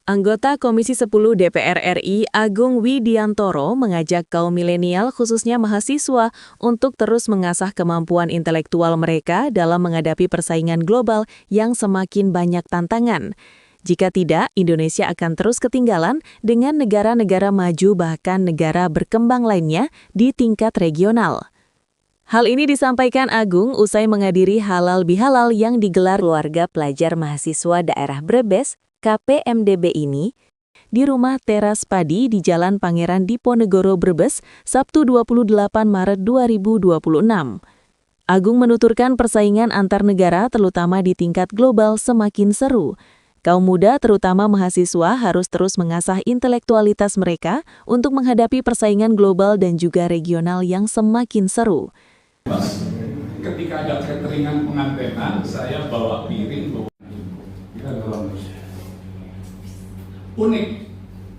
Anggota Komisi 10 DPR RI Agung Widiantoro mengajak kaum milenial khususnya mahasiswa untuk terus mengasah kemampuan intelektual mereka dalam menghadapi persaingan global yang semakin banyak tantangan. Jika tidak, Indonesia akan terus ketinggalan dengan negara-negara maju bahkan negara berkembang lainnya di tingkat regional. Hal ini disampaikan Agung usai menghadiri Halal Bihalal yang digelar keluarga pelajar mahasiswa daerah Brebes, KPMDB ini, di rumah teras padi di Jalan Pangeran Diponegoro Brebes, Sabtu 28 Maret 2026. Agung menuturkan persaingan antar negara terutama di tingkat global semakin seru. Kaum muda terutama mahasiswa harus terus mengasah intelektualitas mereka untuk menghadapi persaingan global dan juga regional yang semakin seru. Ketika ada cateringan pengantenan, saya bawa piring, kita dalam unik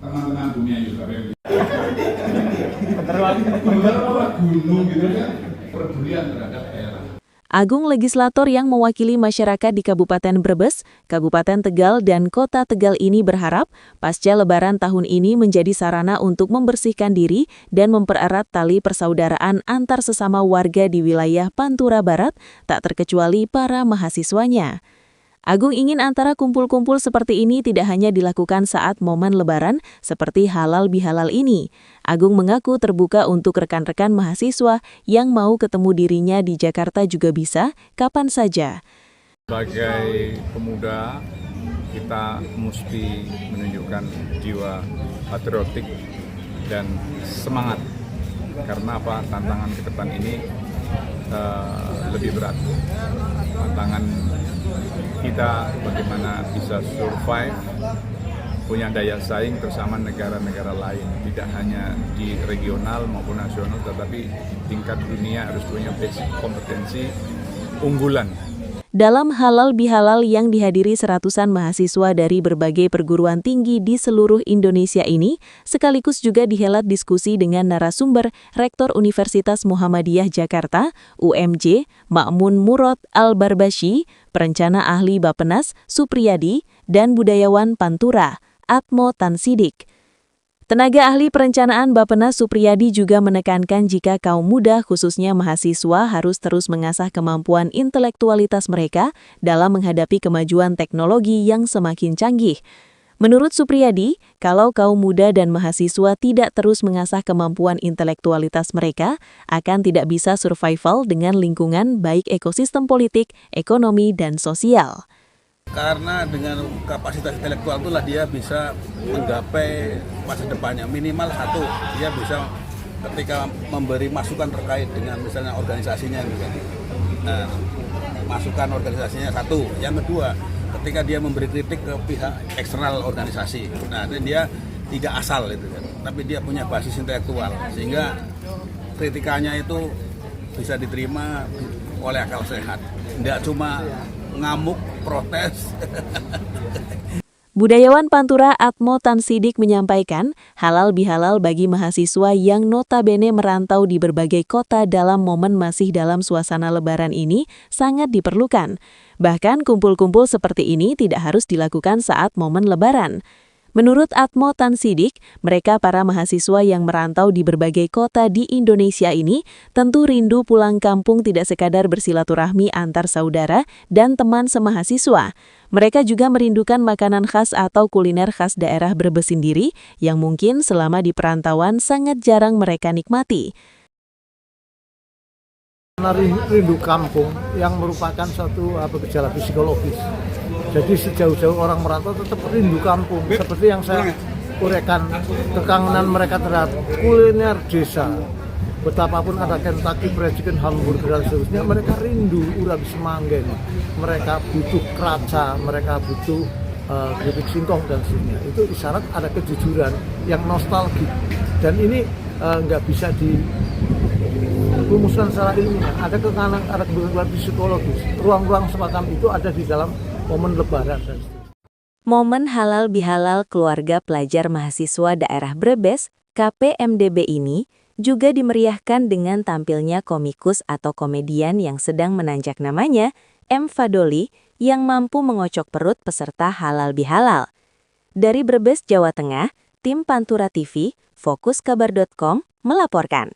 tengah-tengah dunia juga beberapa gunung gitu kan, pedulian terhadap daerah. Agung legislator yang mewakili masyarakat di Kabupaten Brebes, Kabupaten Tegal, dan Kota Tegal ini berharap pasca Lebaran tahun ini menjadi sarana untuk membersihkan diri dan mempererat tali persaudaraan antar sesama warga di wilayah Pantura Barat, tak terkecuali para mahasiswanya. Agung ingin antara kumpul-kumpul seperti ini tidak hanya dilakukan saat momen Lebaran seperti Halal Bihalal ini. Agung mengaku terbuka untuk rekan-rekan mahasiswa yang mau ketemu dirinya di Jakarta juga bisa, kapan saja. Sebagai pemuda, kita mesti menunjukkan jiwa patriotik dan semangat. Karena apa? Tantangan ke depan ini lebih berat. Tantangan kita bagaimana bisa survive, punya daya saing bersama negara-negara lain, tidak hanya di regional maupun nasional, tetapi tingkat dunia harus punya basic kompetensi unggulan. Dalam Halal Bihalal yang dihadiri seratusan mahasiswa dari berbagai perguruan tinggi di seluruh Indonesia ini, sekaligus juga dihelat diskusi dengan narasumber Rektor Universitas Muhammadiyah Jakarta, UMJ, Ma'mun Murad Al-Barbashi, perencana ahli Bappenas, Supriyadi, dan budayawan Pantura, Atmo Tansidik. Tenaga ahli perencanaan Bappenas Supriyadi juga menekankan jika kaum muda khususnya mahasiswa harus terus mengasah kemampuan intelektualitas mereka dalam menghadapi kemajuan teknologi yang semakin canggih. Menurut Supriyadi, kalau kaum muda dan mahasiswa tidak terus mengasah kemampuan intelektualitas mereka, akan tidak bisa survival dengan lingkungan baik ekosistem politik, ekonomi, dan sosial. Karena dengan kapasitas intelektual itulah dia bisa menggapai masa depannya. Minimal satu, dia bisa ketika memberi masukan terkait dengan misalnya organisasinya. Nah, masukan organisasinya satu. Yang kedua, ketika dia memberi kritik ke pihak eksternal organisasi. Nah, dia tidak asal itu kan, tapi dia punya basis intelektual sehingga kritikannya itu bisa diterima oleh akal sehat. Tidak cuma ngamuk, protes. Budayawan Pantura Atmo Tansidik menyampaikan, halal bihalal bagi mahasiswa yang notabene merantau di berbagai kota dalam momen masih dalam suasana Lebaran ini sangat diperlukan. Bahkan kumpul-kumpul seperti ini tidak harus dilakukan saat momen Lebaran. Menurut Atmo Tansidik, mereka para mahasiswa yang merantau di berbagai kota di Indonesia ini tentu rindu pulang kampung tidak sekadar bersilaturahmi antar saudara dan teman semahasiswa. Mereka juga merindukan makanan khas atau kuliner khas daerah Brebes sendiri yang mungkin selama di perantauan sangat jarang mereka nikmati. Rindu kampung yang merupakan suatu gejala psikologis. Jadi sejauh-jauh orang merantau tetap rindu kampung. Seperti yang saya uraikan, kekangenan mereka terhadap kuliner desa. Betapapun ada Kentucky Fried Chicken, hamburger dan seterusnya, mereka rindu urap semanggen. Mereka butuh keraca, mereka butuh keripik singkong dan seterusnya. Itu isyarat ada kejujuran yang nostalgik. Dan ini nggak bisa dirumuskan secara ilmiah. Ada kekangenan, ada kebutuhan psikologis. Ruang-ruang semacam itu ada di dalam momen Lebaran. Momen halal bihalal keluarga pelajar mahasiswa daerah Brebes, KPMDB ini, juga dimeriahkan dengan tampilnya komikus atau komedian yang sedang menanjak namanya, M. Fadoli, yang mampu mengocok perut peserta halal bihalal. Dari Brebes, Jawa Tengah, tim Pantura TV, Fokuskabar.com melaporkan.